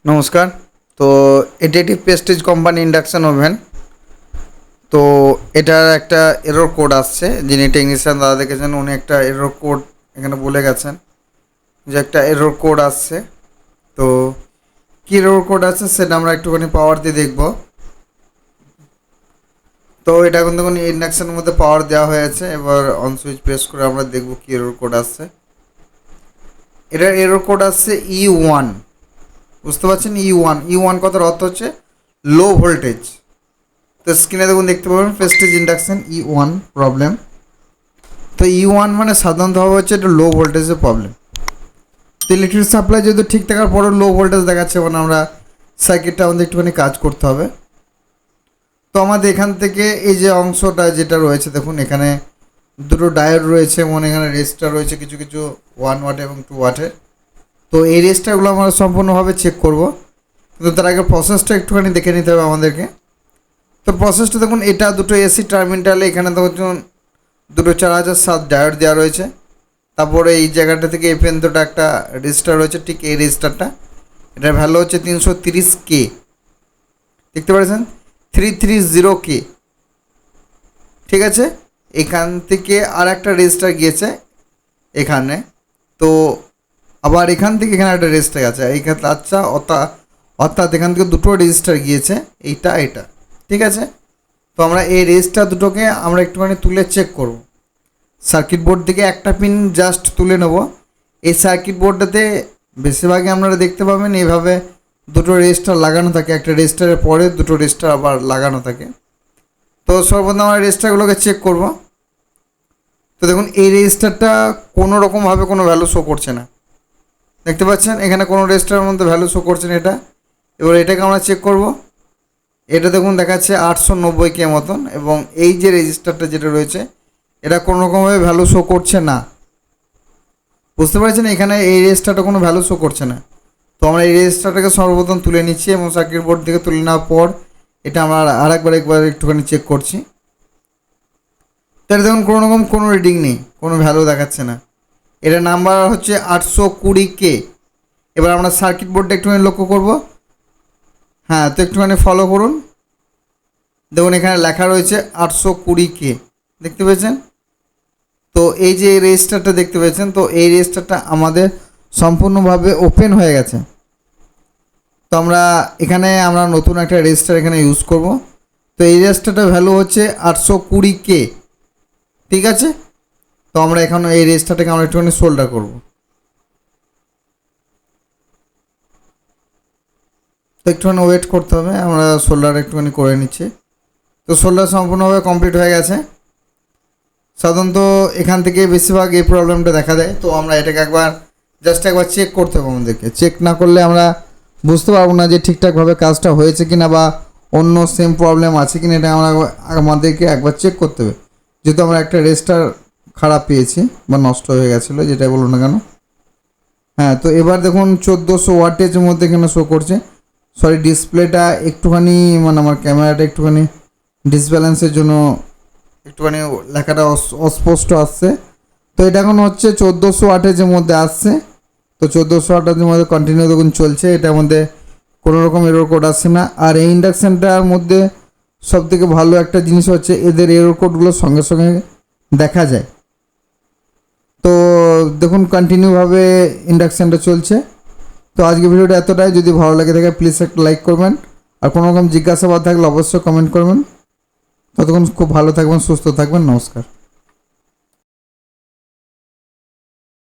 নমস্কার। তো এটি একটি প্রেস্টিজ কোম্পানি ইন্ডাকশান ওভেন। তো এটার একটা এরর কোড আসছে, যিনি টেকনিশিয়ান দাদা দেখেছেন উনি একটা এরর কোড এখানে বলে গেছেন যে একটা এরর কোড আসছে। তো কী এরর কোড আছে সেটা আমরা একটুখানি পাওয়ার দিয়ে দেখব। তো এটা এখন দেখুন ইন্ডাকশানের মধ্যে পাওয়ার দেওয়া হয়েছে, এবার অন সুইচ প্রেস করে আমরা দেখব কী এরর কোড আসছে। এটার এরর কোড আসছে E1। বুঝতে পারছেন? E1 কথার অর্থ হচ্ছে লো ভোল্টেজ। তো স্ক্রিনে দেখুন দেখতে পাবেন প্রেস্টিজ ইন্ডাকশন E1 প্রবলেম। তো E1 মানে সাধারণতভাবে হচ্ছে এটা লো ভোল্টেজের প্রবলেম। তো ইলেকট্রিক সাপ্লাই যদি ঠিক থাকার পরও লো ভোল্টেজ দেখাচ্ছে, মানে আমরা সার্কিটটা আমাদের একটুখানি কাজ করতে হবে। তো আমাদের এখান থেকে এই যে অংশটা যেটা রয়েছে দেখুন, এখানে দুটো ডায়োড রয়েছে এবং এখানে রেজিস্টার রয়েছে কিছু কিছু 1 ওয়াট এবং 2 ওয়াটের। তো এই রেজিস্টারগুলো আমরা সম্পূর্ণভাবে চেক করব, কিন্তু তার আগে প্রসেসটা একটুখানি দেখে নিতে হবে আমাদেরকে। তো প্রসেসটা দেখুন, এটা দুটো এসি টার্মিনালে এখানে দেখুন দুটো 4007 ডায়োড দেওয়া রয়েছে। তারপরে এই জায়গাটা থেকে এই পর্যন্তটা একটা রেজিস্টার রয়েছে, ঠিক এই রেজিস্টারটা, এটার ভ্যালু হচ্ছে 330K। দেখতে পাচ্ছেন 330K, ঠিক আছে। এখান থেকে আর একটা রেজিস্টার গিয়েছে এখানে, তো আবার এখান থেকে এখানে একটা রেজিস্টার আছে এইখানে। আচ্ছা, অর্থাৎ এখান থেকে দুটো রেজিস্টার গিয়েছে, এইটা এটা, ঠিক আছে। তো আমরা এই রেজিস্টার দুটোকে আমরা একটুখানি তুলে চেক করব। সার্কিট বোর্ড থেকে একটা পিন জাস্ট তুলে নেব। এই সার্কিট বোর্ডটাতে বেশিরভাগই আপনারা দেখতে পাবেন এইভাবে দুটো রেজিস্টার লাগানো থাকে, একটা রেজিস্টারের পরে দুটো রেজিস্টার আবার লাগানো থাকে। তো সর্বপ্রথম আমরা রেজিস্টারগুলোকে চেক করব। তো দেখুন এই রেজিস্টারটা কোনো রকমভাবে কোনো ভ্যালু শো করছে না, দেখতে পাচ্ছেন এখানে কোনো রেজিস্টারের মধ্যে ভ্যালু শো করছে না এটা। এবার এটাকে আমরা চেক করব। এটা দেখুন দেখাচ্ছে 890K মতন, এবং এই যে রেজিস্টারটা যেটা রয়েছে এটা কোনো রকমভাবে ভ্যালু শো করছে না। বুঝতে পারছেন এখানে এই রেজিস্টারটা কোনো ভ্যালু শো করছে না। তো আমরা এই রেজিস্টারটাকে সর্বপ্রথম তুলে নিচ্ছি এবং সার্কিট বোর্ড থেকে তুলে নেওয়ার পর এটা আমরা একবার একটুখানি চেক করছি। তাহলে দেখুন কোনো রকম কোনো রিডিং নেই, কোনো ভ্যালু দেখাচ্ছে না। এটা নাম্বার হচ্ছে 820K। এবার আমরা সার্কিট বোর্ডটা একটুখানি লক্ষ্য করব। হ্যাঁ, তো একটুখানি ফলো করুন। দেখুন এখানে লেখা রয়েছে 820K, দেখতে পেয়েছেন? তো এই যে রেজিস্টারটা দেখতে পেয়েছেন, তো এই রেজিস্টারটা আমাদের সম্পূর্ণভাবে ওপেন হয়ে গেছে। তো আমরা নতুন একটা রেজিস্টার এখানে ইউজ করব। তো এই রেজিস্টারটার ভ্যালু হচ্ছে 820K, ঠিক আছে। তো আমরা এখানে এই রেজিস্টারটাকে আমরা একটুখানি সোল্ডার করব। তো একটুখানি ওয়েট করতে হবে, আমরা সোল্ডার একটুখানি করে নিচ্ছি। তো সোল্ডার সম্পূর্ণভাবে কমপ্লিট হয়ে গেছে। সাধারণত এখান থেকে বেশিরভাগ এই প্রবলেমটা দেখা দেয়। তো আমরা এটাকে একবার চেক করতে হবে আমাদেরকে। চেক না করলে আমরা বুঝতে পারবো না যে ঠিকঠাকভাবে কাজটা হয়েছে কিনা বা অন্য সেম প্রবলেম আছে কিনা। এটা আমাদেরকে একবার চেক করতে হবে, যেহেতু আমরা একটা রেজিস্টার খারাপ পেয়েছি বা নষ্ট হয়ে গেছিলো, যেটাই বলুন না কেন। হ্যাঁ, তো এবার দেখুন 1400 ওয়াটেজের মধ্যে এখানে শো করছে। সরি, ডিসপ্লেটা একটুখানি মানে আমার ক্যামেরাটা একটুখানি ডিসব্যালেন্সের জন্য একটুখানি লেখাটা অস্পষ্ট আসছে। তো এটা এখন হচ্ছে 1400 ওয়াটেজের মধ্যে আসছে। তো 1400 ওয়াটেজের মধ্যে কন্টিনিউ দেখুন চলছে, এটার মধ্যে কোনো রকম এরর কোড আসছে না। আর এই ইন্ডাকশানটার মধ্যে সবথেকে ভালো একটা জিনিস হচ্ছে এদের এরর কোডগুলো সঙ্গে সঙ্গে দেখা যায়। তো দেখুন কন্টিনিউভাবে ইন্ডাকশানটা চলছে। তো আজকে ভিডিওটা এতটাই। যদি ভালো লাগে থাকে প্লিজ একটা লাইক করবেন, আর কোনো রকম জিজ্ঞাসাবাদ থাকলে অবশ্যই কমেন্ট করবেন। ততক্ষণ খুব ভালো থাকবেন, সুস্থ থাকবেন। নমস্কার।